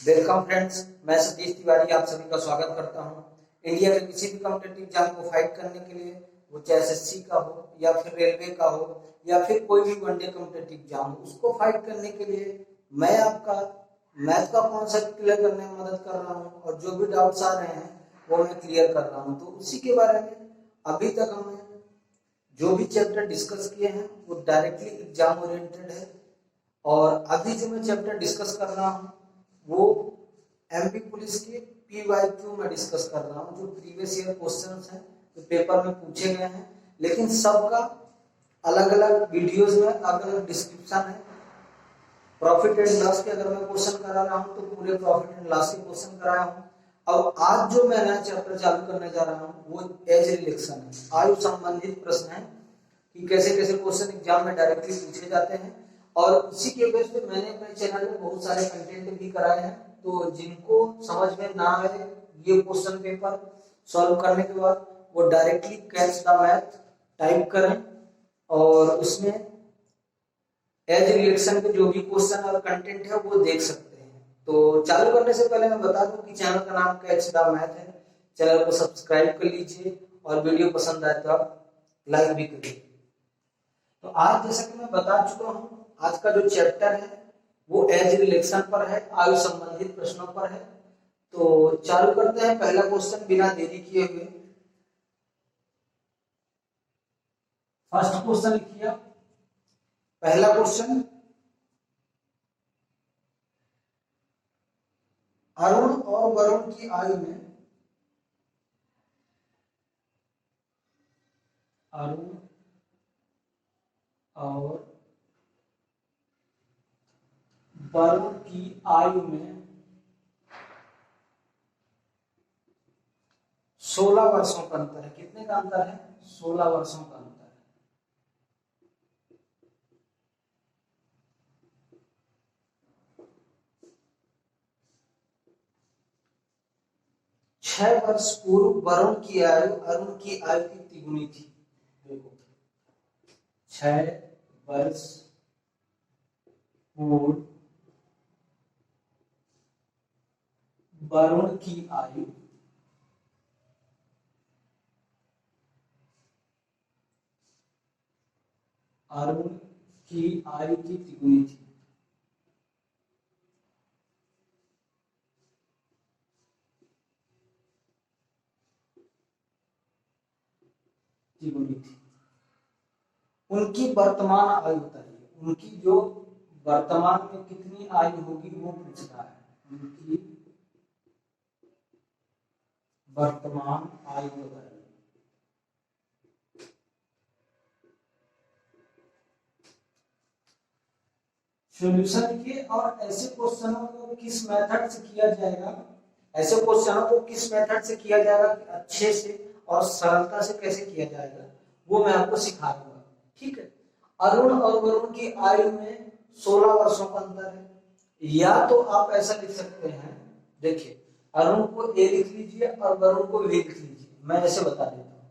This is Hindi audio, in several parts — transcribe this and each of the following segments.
वेलकम फ्रेंड्स, मैं सतीश तिवारी आप सभी का स्वागत करता हूं। इंडिया के किसी भी कॉम्पिटिटिव एग्जाम को फाइट करने के लिए, वो चाहे एसएससी का हो या फिर रेलवे का हो या फिर कोई भी वनडे कॉम्पिटिटिव एग्जाम हो, उसको फाइट करने के लिए मैं आपका मैथ का कॉन्सेप्ट क्लियर करने में मदद कर रहा हूं और जो भी डाउट्स आ रहे हैं वो मैं क्लियर कर रहा हूं। तो उसी के बारे में अभी तक हमने जो भी चैप्टर डिस्कस किए हैं वो डायरेक्टली एग्जाम ओरिएंटेड है। और अभी जो मैं चैप्टर डिस्कस कर रहा हूँ वो एमपी पुलिस के पीवाईक्यू में डिस्कस कर रहा हूँ, जो प्रीवियस ईयर क्वेश्चंस हैं जो पेपर में पूछे गए हैं, लेकिन सबका अलग अलग वीडियोस में अलग अलग डिस्क्रिप्शन है। प्रॉफिट एंड लॉस के अगर मैं क्वेश्चन करा रहा हूँ तो पूरे प्रॉफिट एंड लॉस के क्वेश्चन कराया हूँ। अब आज जो मैं नया चैप्टर चालू करने जा रहा हूँ वो एज रिलेक्शन है, आयु संबंधित प्रश्न है कि कैसे कैसे क्वेश्चन एग्जाम में डायरेक्टली पूछे जाते हैं। और इसी के बेस पे मैंने अपने चैनल में बहुत सारे कंटेंट भी कराए हैं, तो जिनको समझ में ना आए ये क्वेश्चन पेपर सॉल्व करने के बाद वो directly catch the math type करें और उसमें एज रिलेक्शन के जो भी क्वेश्चन और कंटेंट है वो देख सकते हैं। तो चालू करने से पहले मैं बता दूं कि चैनल का नाम कैच द मैथ है। चैनल को सब्सक्राइब कर लीजिए और वीडियो पसंद आए तो आप लाइक भी करिए। तो आज जैसा कि मैं बता चुका हूं, आज का जो चैप्टर है वो एज रिलेक्शन पर है, आयु संबंधित प्रश्नों पर है। तो चालू करते हैं पहला क्वेश्चन बिना देरी किए हुए। फर्स्ट क्वेश्चन लिखिए, पहला क्वेश्चन, अरुण और वरुण की आयु में, अरुण और वरुण की आयु में 16 वर्षों का अंतर है। कितने का अंतर है? 16 वर्षों का अंतर है। 6 वर्ष पूर्व वरुण की आयु अरुण की आयु की तिगुनी थी। देखो, 6 वर्ष पूर्व वरुण की आयु अरुण की आयु की तिगुनी थी। तिगुनी थी। उनकी वर्तमान आयु बताइए, उनकी जो वर्तमान में कितनी आयु होगी वो पूछ रहा है। उनकी वर्तमान आयु बताइए। सॉल्यूशन लिखिए और ऐसे क्वेश्चनों को किस मेथड से किया जाएगा, ऐसे क्वेश्चनों को किस मेथड से किया जाएगा कि अच्छे से और सरलता से कैसे किया जाएगा वो मैं आपको सिखा दूंगा। ठीक है, अरुण और वरुण की आयु में 16 वर्षों का अंतर है। या तो आप ऐसा लिख सकते हैं, देखिए अरुण को ए लिख लीजिए और वरुण को बी लिख लीजिए, मैं ऐसे बता देता हूं।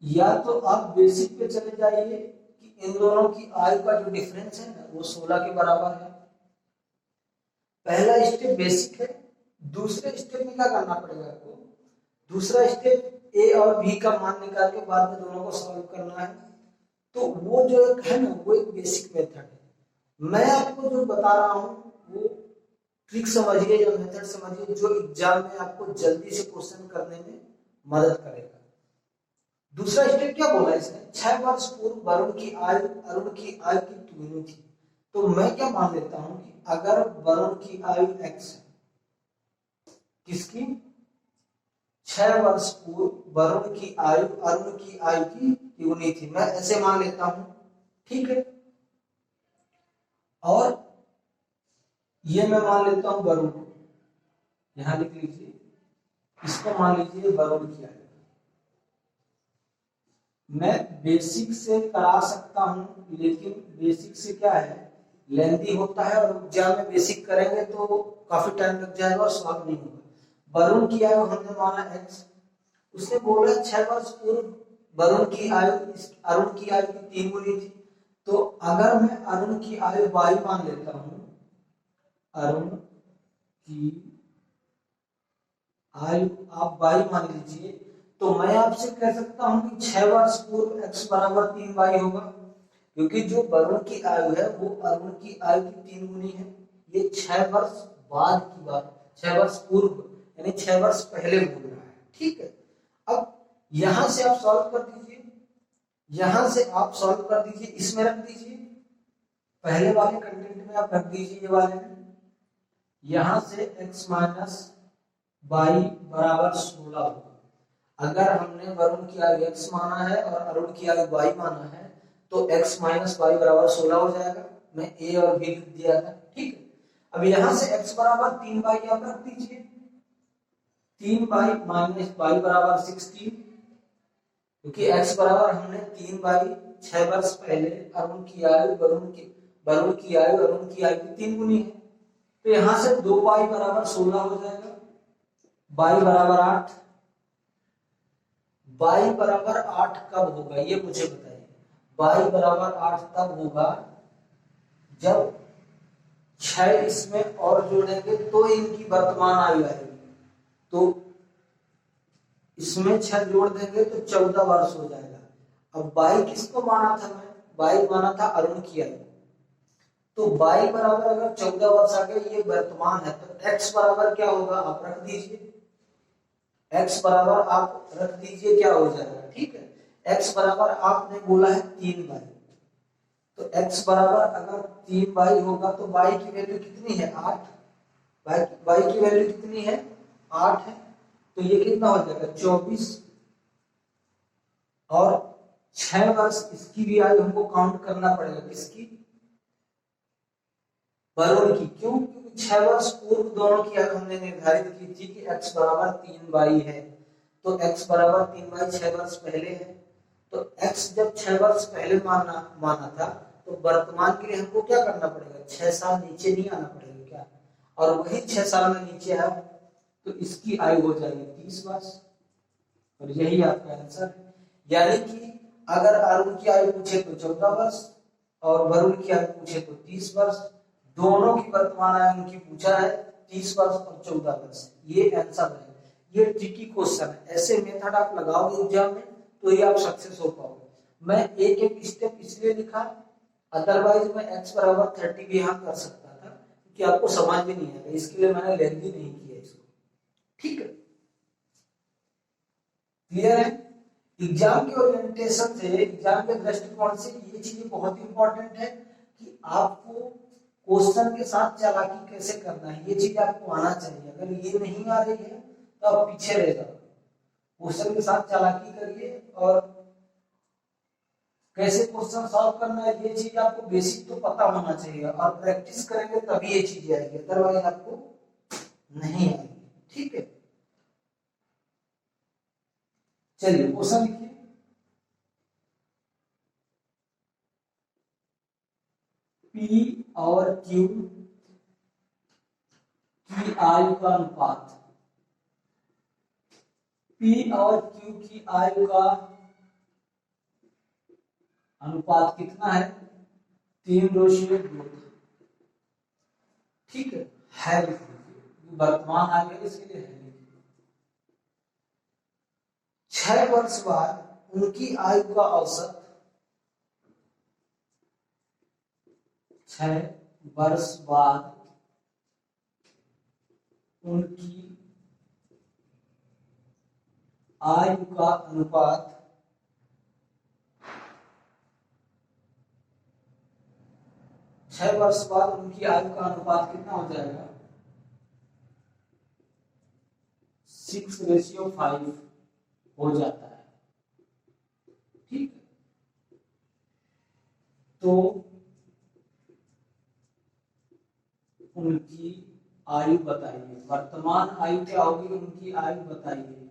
या तो आप बेसिक पे चले जाइए कि इन दोनों की आयु का जो डिफरेंस है ना वो 16 के बराबर है। पहला स्टेप बेसिक है। दूसरे स्टेप में क्या करना पड़ेगा आपको? दूसरा स्टेप ए और बी का मान निकाल के बाद में दोनों को सॉल्व करना है। तो वो जो है ना वो एक बेसिक मेथड है। मैं आपको जो बता रहा हूं वो ट्रिक समझिए या मेथड समझिए जो एग्जाम में आपको जल्दी से क्वेश्चन करने में मदद करेगा। दूसरा स्टेप क्या बोला इसने? 6 वर्ष पूर्व वरुण की आयु अरुण की आयु की तुलना थी। तो मैं क्या मान लेता हूं कि अगर वरुण की आयु x है, किसकी? 6 वर्ष पूर्व वरुण की आयु अरुण की आयु की तुलना थी, मैं ऐसे मान लेता हूं। ठीक है, और ये मैं मान लेता हूं वरुण को, यहां लिख लीजिए, इसको मान लीजिए वरुण की आयु। मैं बेसिक से करा सकता हूं, लेकिन बेसिक से क्या है लेंथी होता है और एग्जाम में बेसिक करेंगे तो काफी टाइम लग जाएगा और सॉल्व नहीं होगा। वरुण की आयु हमने माना x, उसने बोला 6 वर्ष पूर्व वरुण की आयु अरुण की आयु की 3 गुनी थी। तो अगर मैं अरुण की आयु y मान लेता हूं, अरुण की आयु आप y मान लीजिए, तो मैं आपसे कह सकता हूं कि 6 वर्ष पूर्व x बराबर 3y होगा, क्योंकि जो वरुण की आयु है वो अरुण की आयु की 3 गुनी है। ये 6 वर्ष बाद की बात, 6 वर्ष पूर्व यानी 6 वर्ष पहले बोल रहा है। ठीक है, अब यहां से आप सॉल्व कर दीजिए, यहां से आप सॉल्व कर दीजिए, इसमें रख दीजिए, पहले वाले कंटेंट में आप रख दीजिए ये वाले में, यहां से x माइनस y बराबर 16 होगा। अगर हमने वरुण की आयु x माना है और अरुण की आयु y माना है तो x माइनस वाई बराबर 16 हो जाएगा। मैं a और b लिख दिया था। ठीक है, अब यहां से x बराबर 3y आप रख दीजिए, 3y माइनस y बराबर 16, क्योंकि x बराबर हमने 3y 6 वर्ष पहले अरुण की आयु वरुण की आयु अरुण की आयु की 3 गुनी है, तो यहां से 2y बराबर 16 हो जाएगा, y बराबर 8। y बराबर 8 कब होगा ये मुझे बताइए। y बराबर 8 तब होगा जब 6 इसमें और जोड़ेंगे तो इनकी वर्तमान आयु आएगी, तो इसमें 6 जोड़ देंगे तो 14 वर्ष हो जाएगा। अब y किसको माना था, मैं y माना था अरुण की आयु, तो y बराबर अगर 14 वर्ष आ गए, ये वर्तमान है, तो x बराबर क्या होगा आप रख दीजिए, x बराबर आप रख दीजिए क्या हो जाएगा। ठीक है, x बराबर आपने बोला है 3y, तो x बराबर अगर 3y होगा तो y की वैल्यू कितनी है 8, y की वैल्यू कितनी है 8 है, तो ये कितना हो जाएगा 24, और 6 वर्ष इसकी भी आयु हमको काउंट करना पड़ेगा, किसकी, वरुण की। क्यों, क्योंकि 6 वर्ष पूर्व दोनों की आयु हमने निर्धारित की थी कि x बराबर 3y है, तो x बराबर 3y 6 वर्ष पहले है, तो x जब 6 वर्ष पहले माना था तो वर्तमान के लिए हमको क्या करना पड़ेगा, 6 साल नीचे नहीं आना पड़ेगा क्या, और वही 6 साल में नीचे आया तो इसकी आयु हो जाएगी 30 वर्ष, और यही आपका आंसर है। यानी कि अगर अरुण की आयु पूछे तो 14 वर्ष और वरुण की आयु पूछे तो 30 वर्ष, दोनों की वर्तमान आयु उनकी पूछा है 30 वर्ष और 14 वर्ष, ये आंसर है। ये ट्रिकी क्वेश्चन है, ऐसे मेथड आप लगाओगे एग्जाम में तो ही आप सक्सेस हो पाओगे। मैं एक एक स्टेप इसलिए लिखा, अदरवाइज मैं x बराबर 30 भी यहाँ कर सकता था, क्योंकि आपको समझ भी नहीं आएगा, इसके लिए मैंने लेंथी नहीं किया इसको। ठीक है, क्लियर है। एग्जाम के ओरिएंटेशन से, एग्जाम के दृष्टिकोण से ये चीज बहुत इंपॉर्टेंट है कि आपको क्वेश्चन के साथ चालाकी कैसे करना है, ये चीज आपको आना चाहिए। अगर ये नहीं आ रही है तो आप पीछे रह जाओ, क्वेश्चन के साथ चालाकी करिए और कैसे क्वेश्चन सॉल्व करना है ये चीज आपको बेसिक तो पता होना चाहिए, और प्रैक्टिस करेंगे तभी ये चीजें आएगी, अदरवाइज आपको नहीं आएगी। ठीक है, चलिए क्वेश्चन लिखिए। P और Q की आयु का अनुपात, P और Q की आयु का अनुपात कितना है, 3:2। ठीक है लिख लीजिए, वर्तमान आ गया इसके लिए है। 6 वर्ष बाद उनकी आयु का औसत, 6 वर्ष बाद उनकी आयु का अनुपात 6 वर्ष बाद उनकी आयु का अनुपात कितना हो जाएगा, 6:5 हो जाता है। ठीक, तो उनकी आयु बताइए, वर्तमान आयु क्या होगी, उनकी आयु बताइए।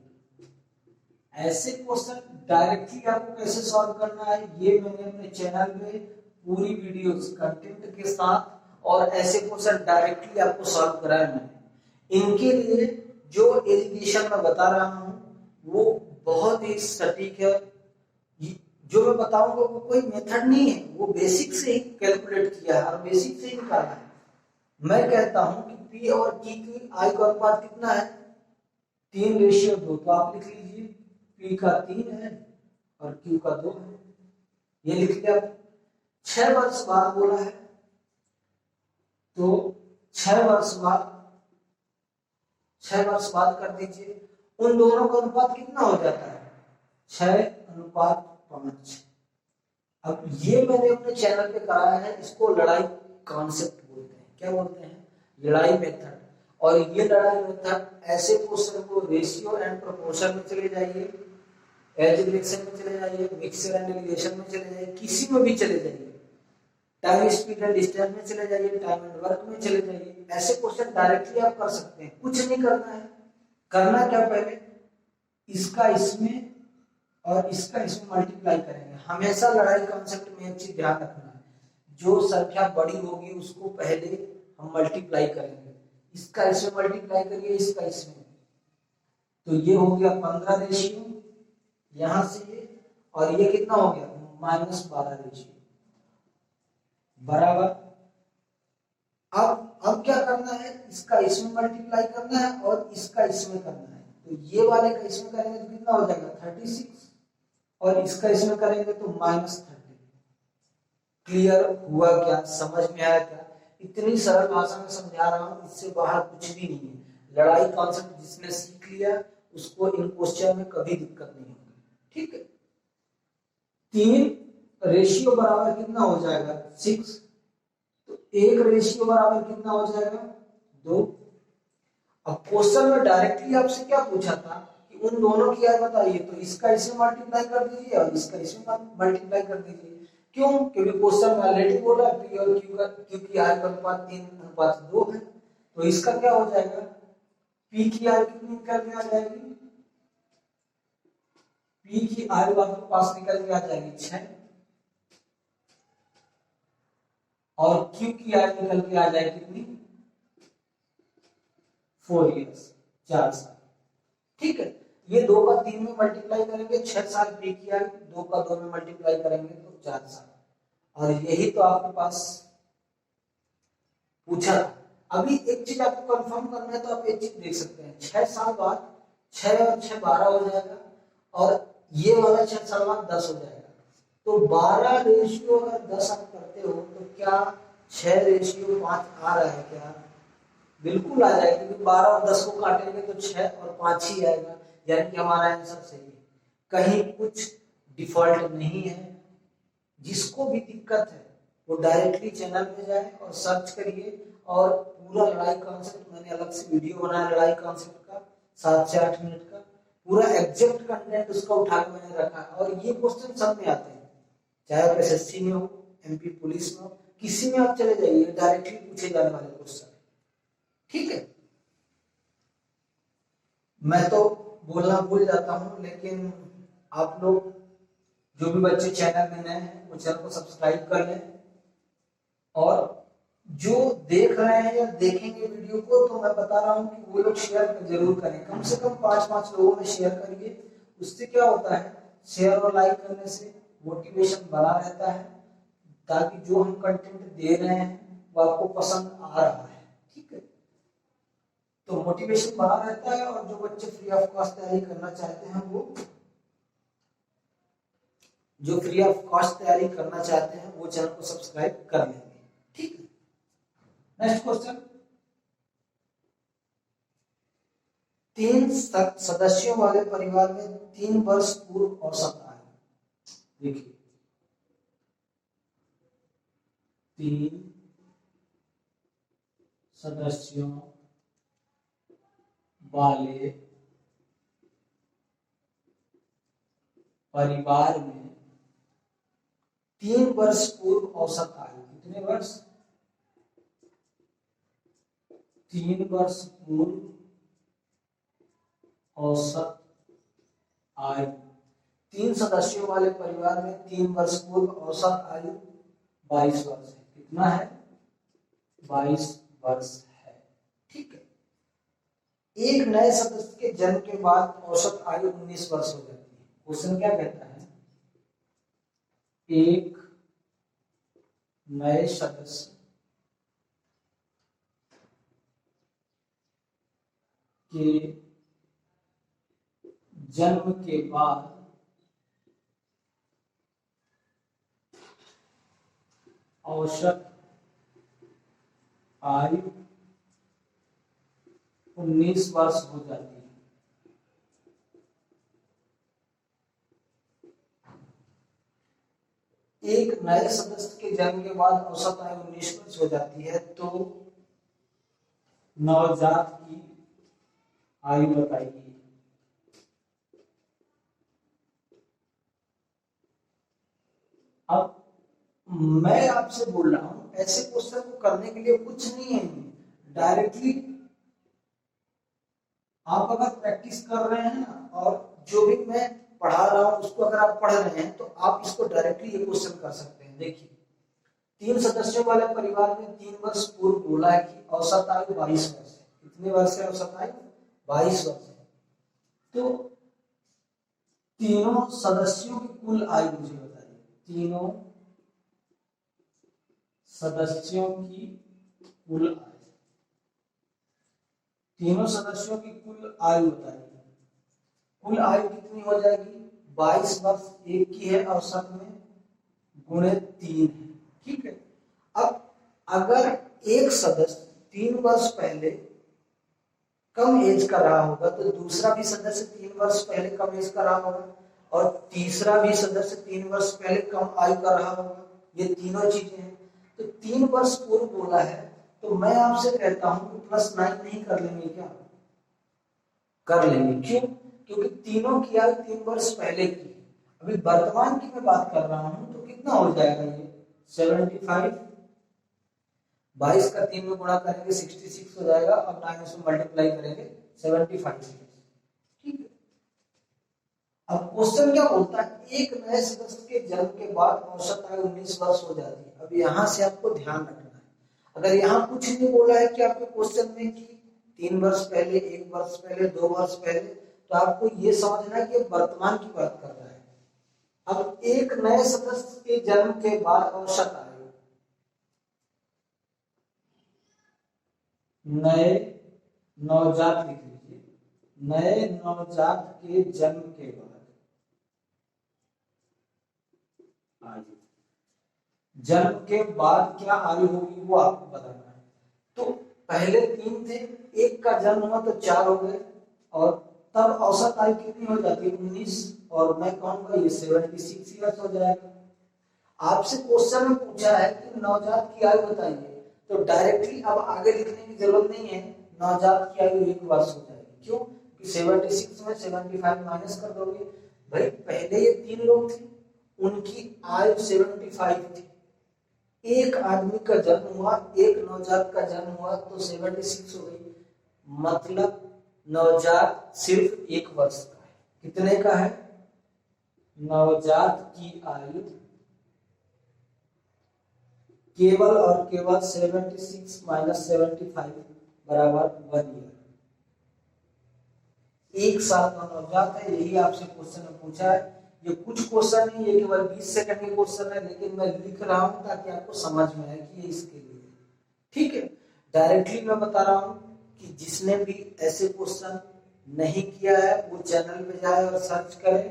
ऐसे क्वेश्चन डायरेक्टली आपको कैसे सॉल्व करना है, ये मैंने अपने चैनल पे पूरी वीडियोस कंटेंट के साथ और ऐसे क्वेश्चन डायरेक्टली आपको सॉल्व कराया मैंने। इनके लिए जो एलिगेशन मैं बता रहा हूँ वो बहुत ही सटीक है, जो मैं बताऊंगा वो कोई मेथड नहीं है, वो बेसिक से ही कैलकुलेट किया है और बेसिक से ही निकाला है। मैं कहता हूं कि पी और की आई का अनुपात कितना है 3:2, तो आप लिख लीजिए पी का 3 है और क्यू का 2 है, ये लिख लिया। 6 वर्ष बाद बोला है, तो 6 वर्ष बाद, 6 वर्ष बाद कर दीजिए, उन दोनों का अनुपात कितना हो जाता है 6:5। अब ये मैंने अपने चैनल पे कराया है, इसको लड़ाई कॉन्सेप्ट बोलते हैं। क्या बोलते हैं? लड़ाई मेथड। और ये लड़ाई मेथड ऐसे क्वेश्चन को रेशियो एंड प्रोपोर्शन में चले जाइए, एल्जेब्रिक्स में चले जाइए, मिक्सचर एंड एलिगेशन में चले जाइए, किसी में भी चले जाइए, टाइम स्पीड एंड डिस्टेंस में चले जाइए, टाइम एंड वर्क में चले जाइए, ऐसे क्वेश्चन डायरेक्टली आप कर सकते हैं। कुछ नहीं करना है, करना क्या, पहले इसका इसमें और इसका इसमें मल्टीप्लाई करेंगे। हमेशा लड़ाई कॉन्सेप्ट में एक चीज ध्यान रखना है, जो संख्या बड़ी होगी उसको पहले हम मल्टीप्लाई करेंगे। इसका इसमें मल्टीप्लाई करिए, इसका इसमें, तो ये हो गया 15 यहां से ये, और ये कितना हो गया -12 बराबर। अब क्या करना है, इसका इसमें मल्टीप्लाई करना है और इसका इसमें करना है। तो ये वाले का इसमें करेंगे तो कितना हो जाएगा 36, और इसका इसमें करेंगे तो -30। क्लियर हुआ क्या? समझ में आया क्या? इतनी सरल भाषा में समझा रहा हूं, इससे बाहर कुछ भी नहीं है। लड़ाई कॉन्सेप्ट जिसने सीख लिया उसको इन क्वेश्चन में कभी दिक्कत नहीं होगी। ठीक है, 3 रेशियो बराबर कितना हो जाएगा 6, तो 1 रेशियो बराबर कितना हो जाएगा 2। अब क्वेश्चन में डायरेक्टली आपसे क्या पूछा था कि उन दोनों की आय बताइए, तो इसका इसमें मल्टीप्लाई कर दीजिए और इसका इसमें मल्टीप्लाई कर दीजिए। क्यों? क्योंकि क्वेश्चन में ऑलरेडी बोला पी और क्यू की आय का अनुपात 3:2 है, तो इसका क्या हो जाएगा, पी की आय कितनी निकल के आ जाएगी, पी की आय आपके पास निकल के आ जाएगी 6, और क्यू की आय निकल के आ जाएगी कितनी 4 इयर्स, 4 साल। ठीक है, ये 2 का 3 में मल्टीप्लाई करेंगे 6 साल पी की आय, 2 का 2 में मल्टीप्लाई करेंगे तो 4 साल, और यही तो आपके पास पूछा। अभी एक चीज आपको कंफर्म करना है, तो आप एक चीज देख सकते हैं, 6 साल बाद 6 और 6 12 हो जाएगा, और ये वाला 6 साल बाद 10 हो जाएगा। तो 12 अगर 10 आप करते हो तो क्या 6:5 आ रहा है क्या? बिल्कुल आ जाएगा, क्योंकि 12 और 10 को काटेंगे तो 6 और 5 ही आएगा, यानी कि हमारा आंसर सही है। कहीं कुछ डिफॉल्ट नहीं है। जिसको भी दिक्कत है वो डायरेक्टली चैनल पे जाए और सर्च करिए, और पूरा लड़ाई कॉन्सेप्ट मैंने अलग से वीडियो बनाया लड़ाई कॉन्सेप्ट का 7 से 8 मिनट का, पूरा एग्जैक्ट कंटेंट उसका उठा के मैंने रखा है। और ये क्वेश्चन सब में आते हैं, चाहे आप एसएससी में हो, एमपी पुलिस में हो, किसी में आप चले जाइए, डायरेक्टली पूछे जाने वाले क्वेश्चन। ठीक है, मैं तो बोलना भूल जाता हूं, लेकिन आप लोग जो भी बच्चे चैनल में नए हैं वो चैनल को सब्सक्राइब कर लें, और जो देख रहे हैं या देखेंगे वीडियो को, तो मैं बता रहा हूं कि वो लोग शेयर जरूर करें, कम से कम 5-5 लोगों में शेयर करिए। उससे क्या होता है, शेयर और लाइक करने से मोटिवेशन बना रहता है, ताकि जो हम कंटेंट दे रहे हैं वो आपको पसंद आ रहा है। ठीक है, तो मोटिवेशन बना रहता है, और जो बच्चे फ्री ऑफ कॉस्ट तैयारी करना चाहते हैं वो चैनल को सब्सक्राइब कर लेंगे। ठीक है, नेक्स्ट क्वेश्चन, 3 सदस्यों वाले परिवार में 3 वर्ष पूर्व औसत आय। देखिए, 3 सदस्यों वाले परिवार में 3 वर्ष पूर्व औसत आयु। कितने वर्ष? 3 वर्ष पूर्व औसत आयु। 3 सदस्यों वाले परिवार में 3 वर्ष पूर्व औसत आयु 22 वर्ष है। कितना है? 22 वर्ष है। ठीक है, एक नए सदस्य के जन्म के बाद औसत आयु 19 वर्ष हो जाती है। क्वेश्चन क्या कहता है? एक नए सदस्य के जन्म के बाद औसत आयु 19 वर्ष हो जाती है। एक नए सदस्य के जन्म के बाद औसत आयु 19 वर्ष हो जाती है तो नवजात की आयु बताइए। अब मैं आपसे बोल रहा हूं, ऐसे क्वेश्चन को करने के लिए कुछ नहीं है, डायरेक्टली आप अगर प्रैक्टिस कर रहे हैं ना, और जो भी मैं पढ़ा रहा हूं उसको अगर आप पढ़ रहे हैं तो आप इसको डायरेक्टली ये क्वेश्चन कर सकते हैं। देखिए, 3 सदस्यों वाले परिवार में 3 वर्ष पूर्व बोला है कि औसत आयु 22 वर्ष है। कितने वर्ष है औसत आयु? 22 वर्ष है। तो तीनों सदस्यों की कुल आयु मुझे बताइए। तीनों सदस्यों की कुल आयु, तीनों सदस्यों की कुल आयु बताइए। कुल आयु कितनी हो जाएगी? 22 वर्ष एक की है औसत में, गुणे 3 है। ठीक है। अब अगर एक सदस्य 3 वर्ष पहले कम एज का रहा होगा तो दूसरा भी सदस्य 3 वर्ष पहले कम एज का रहा होगा, और तीसरा भी सदस्य 3 वर्ष पहले कम आयु का रहा होगा। ये तीनों चीजें हैं। तो 3 वर्ष पूर्व बोला है तो मैं आपसे कहता हूं कि +9 नहीं कर लेंगे क्या? कर लेंगे। क्यों? क्योंकि तीनों की आयु 3 वर्ष पहले की। अभी वर्तमान की मैं बात कर रहा हूं तो कितना हो जाएगा ये? 75। 22 का 3 में गुणा करेंगे 66 हो जाएगा, और 9 से मल्टीप्लाई करेंगे 75। ठीक है। अब क्वेश्चन क्या बोलता है? एक नए सदस्य के जन्म के बाद औसत आयु 19 वर्ष हो जाती है। अब यहां से आपको ध्यान रखना है, अगर यहाँ कुछ नहीं बोला है कि आपके क्वेश्चन में कि 3 वर्ष पहले, 1 वर्ष पहले, 2 वर्ष पहले, तो आपको ये समझना है कि वर्तमान की बात कर रहा है। अब एक नए सदस्य के जन्म के बाद औसत आयु, नए नवजात लिख लीजिए, नए नवजात के जन्म के बाद आयु, जन्म के बाद क्या आयु होगी वो आपको बताना है। तो पहले 3 थे, एक का जन्म हुआ तो 4 हो गए, और तब औसत आयु कितनी हो जाती है? 19, और मैं कहूंगा ये 76 ईयर्स हो जाएगा। आपसे क्वेश्चन में पूछा है कि नवजात की आयु बताइए, तो डायरेक्टली अब आगे लिखने की जरूरत नहीं है, नवजात की आयु 1 वर्ष हो जाएगी। क्यों? कि 76 में 75 माइनस कर दोगे। भाई पहले ये 3 लोग थे, उनकी आयु 75 थी। एक आदमी का जन्म हुआ, एक नवजात का जन्म हुआ तो 76 हो गई। मतलब नवजात सिर्फ 1 वर्ष का है। कितने का है? नवजात की आयु केवल और केवल 76 माइनस 75 बराबर 1 ईयर। 1 साल का नवजात है। यही आपसे क्वेश्चन में पूछा है। ये कुछ क्वेश्चन नहीं, ये केवल 20 सेकंड के क्वेश्चन है, लेकिन मैं लिख रहा हूं ताकि आपको समझ में आए कि ये इसके लिए। ठीक है। डायरेक्टली मैं बता रहा हूं कि जिसने भी ऐसे क्वेश्चन नहीं किया है वो चैनल पे जाए और सर्च करे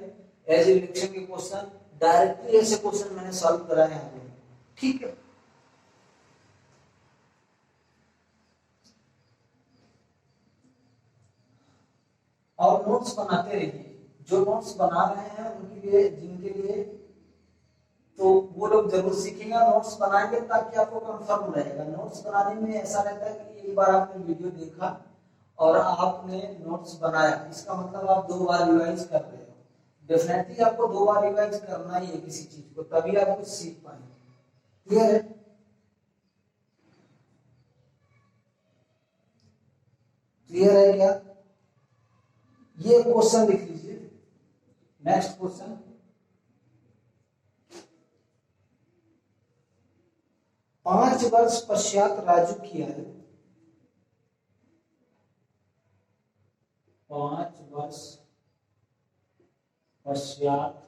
एज इलेक्शन के क्वेश्चन। डायरेक्टली ऐसे क्वेश्चन मैंने सॉल्व कराए हैं। ठीक है। और नोट्स बनाते रहिए। जो नोट्स बना रहे हैं उनके लिए, जिनके लिए, तो वो लोग जरूर सीखेंगे। नोट्स बनाएंगे ताकि आपको कंफर्म रहेगा। नोट्स बनाने में ऐसा रहता है कि एक बार आपने वीडियो देखा और आपने नोट्स बनाया, इसका मतलब आप 2 बार रिवाइज कर रहे हो। डेफिनेटली आपको 2 बार रिवाइज करना ही है किसी चीज को, तभी आप कुछ सीख पाएंगे। क्लियर है? क्लियर है क्या? ये क्वेश्चन लिख लीजिए। नेक्स्ट क्वेश्चन, 5 वर्ष पश्चात राजू की आयु, 5 वर्ष पश्चात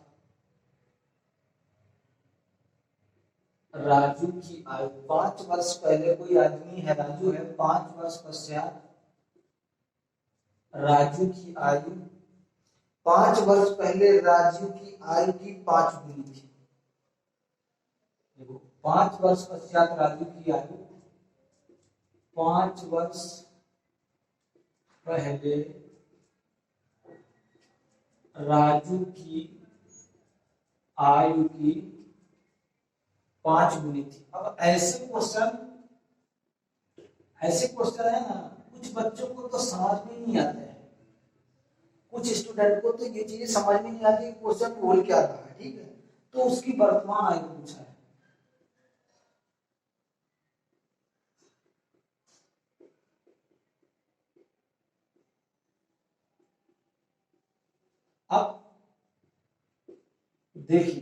राजू की आयु। 5 वर्ष पहले कोई आदमी है, राजू है, 5 वर्ष पश्चात राजू की आयु 5 वर्ष पहले राजू की आयु की 5 गुनी थी। देखो 5 वर्ष पश्चात राजू की आयु 5 वर्ष पहले राजू की आयु की 5 गुनी थी। अब ऐसे क्वेश्चन है ना, कुछ बच्चों को तो समझ में नहीं आते हैं, कुछ स्टूडेंट को तो ये चीजें समझ में नहीं आती क्वेश्चन बोल क्या रहा है, ठीक है। तो उसकी वर्तमान आयु पूछा है। अब देखिए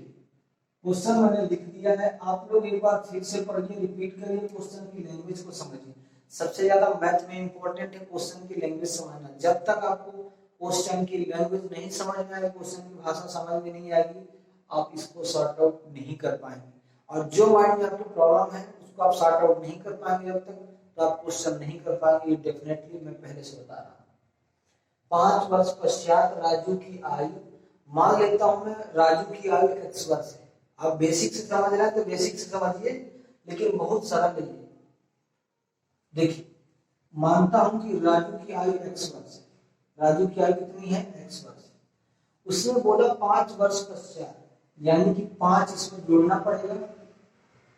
क्वेश्चन मैंने लिख दिया है, आप लोग एक बार फिर से पढ़िए, रिपीट करिए, क्वेश्चन की लैंग्वेज को समझिए। सबसे ज्यादा मैथ में इंपॉर्टेंट है क्वेश्चन की लैंग्वेज समझना। जब तक आपको क्वेश्चन की लैंग्वेज नहीं समझ में आएगी, क्वेश्चन की भाषा समझ में नहीं आएगी, आप इसको सॉर्ट आउट नहीं कर पाएंगे। और जो माइंड में आपकी प्रॉब्लम है उसको आप सॉर्ट आउट नहीं कर पाएंगे जब तक, तो आप क्वेश्चन नहीं कर पाएंगे, ये डेफिनेटली मैं पहले से बता रहा हूँ। 5 वर्ष पश्चात राजू की आयु, मान लेता हूं मैं राजू की आयु x वर्ष है। आप बेसिक से समझ रहे हैं तो बेसिक से समझिए, लेकिन बहुत सरल है। देखिए मानता हूं कि राजू की आयु x वर्ष है। राजू की आयु कितनी है? x वर्ष। उसने बोला 5 वर्ष पश्चात, यानी कि 5 इसमें जोड़ना पड़ेगा,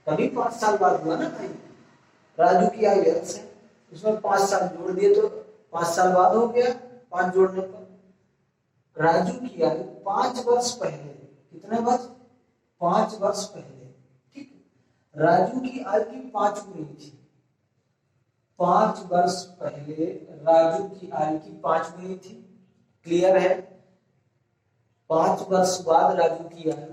तभी 5 साल बाद हुआ ना भाई। राजू की आयु x है, उसमें 5 साल जोड़ दिए तो 5 साल बाद हो गया 5 जोड़ने पर। राजू की आयु 5 वर्ष पहले, कितने वर्ष? 5 वर्ष पहले, ठीक। राजू की आयु की 5 गुनी थी। 5 वर्ष पहले राजू की आयु की 5 गुनी थी, क्लियर है। 5 वर्ष बाद राजू की आयु,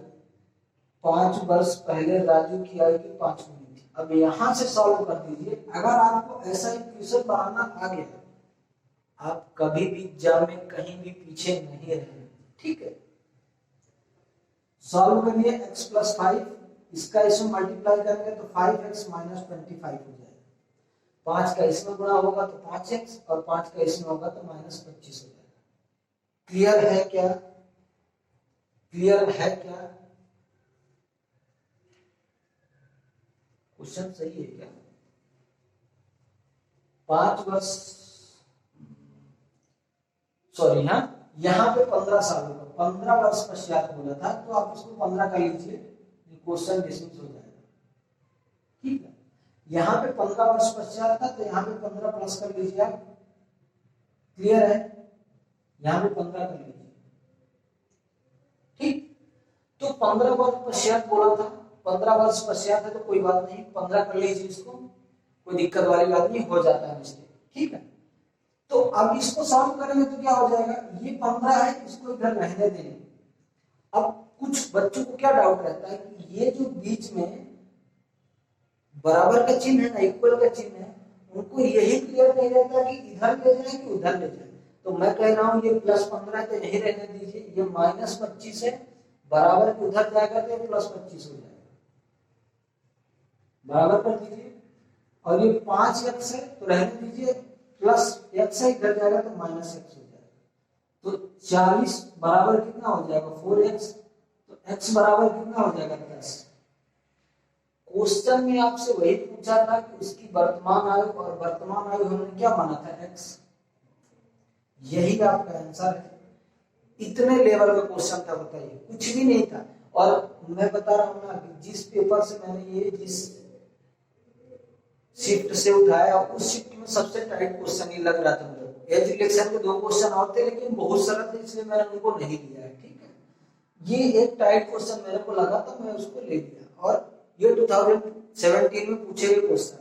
5 वर्ष पहले राजू की आयु की 5 गुनी थी। अब यहां से सॉल्व कर दीजिए। अगर आपको ऐसा इक्वेशन बनाना आ गया, आप कभी भी एग्जाम में कहीं भी पीछे नहीं रहेंगे, ठीक है। सॉल्व करिए x प्लस 5, इसका इसमें मल्टीप्लाई करेंगे तो 5x माइनस 25 हो जाएगा। 5 का इसमें गुणा होगा तो 5x, और 5 का इसमें होगा तो माइनस 25 हो जाएगा। क्लियर है क्या? क्लियर है क्या? क्वेश्चन सही है क्या? 5 वर्ष, सॉरी, हाँ यहाँ पे 15 साल होगा, 15 वर्ष पश्चात बोला था, तो आप इसको 15 कर लीजिए, क्वेश्चन डिसमिस हो जाएगा, ठीक है। यहाँ पे 15 वर्ष पश्चात था, तो यहाँ पे 15 प्लस कर लीजिए आप, क्लियर है। यहाँ पे 15 कर लीजिए, ठीक। तो 15 वर्ष पश्चात बोला था, 15 वर्ष पश्चात है तो कोई बात नहीं, 15 कर लीजिए, इसको कोई दिक्कत वाली बात नहीं, हो जाता है मिस्टेक, ठीक है। तो अब इसको सॉल्व करेंगे तो क्या हो जाएगा, ये 15 है, इसको इधर रहने देंगे। अब कुछ बच्चों को क्या डाउट रहता है कि ये जो बीच में बराबर का चिन्ह है ना, इक्वल का चिन्ह है, उनको यही क्लियर नहीं रहता कि इधर ले जाए कि उधर ले जाए। तो मैं कह रहा हूं ये प्लस 15 है तो यही रहने दीजिए, ये माइनस 25 है, बराबर के उधर जाएगा तो ये प्लस 25 हो जाएगा, बराबर कर दीजिए। और ये 5x है तो रहने दीजिए, प्लस x है, इधर जाएगा तो माइनस x हो जाएगा। तो 40 बराबर कितना हो जाएगा? 4x। तो x बराबर कितना हो जाएगा? 10। क्वेश्चन में आपसे वही पूछा था कि उसकी वर्तमान आयु, और वर्तमान आयु हमने क्या माना था? x। यही आपका आंसर है। इतने लेवल का क्वेश्चन था, बताइए, कुछ भी नहीं था। और मैं बता रहा हूं ना, जिस पेपर से मैंने ये जिस शिफ्ट से उठाया, उस शिफ्ट में सबसे टाइट क्वेश्चन ही लग रहा था मुझे। एज रिलेक्शन के 2 क्वेश्चन और थे, लेकिन बहुत सरल थे, इसलिए मैंने उनको नहीं लिया है, ठीक है। ये एक टाइट क्वेश्चन मेरे को लगा तो मैं उसको ले लिया, और ये 2017 में पूछे गए क्वेश्चन।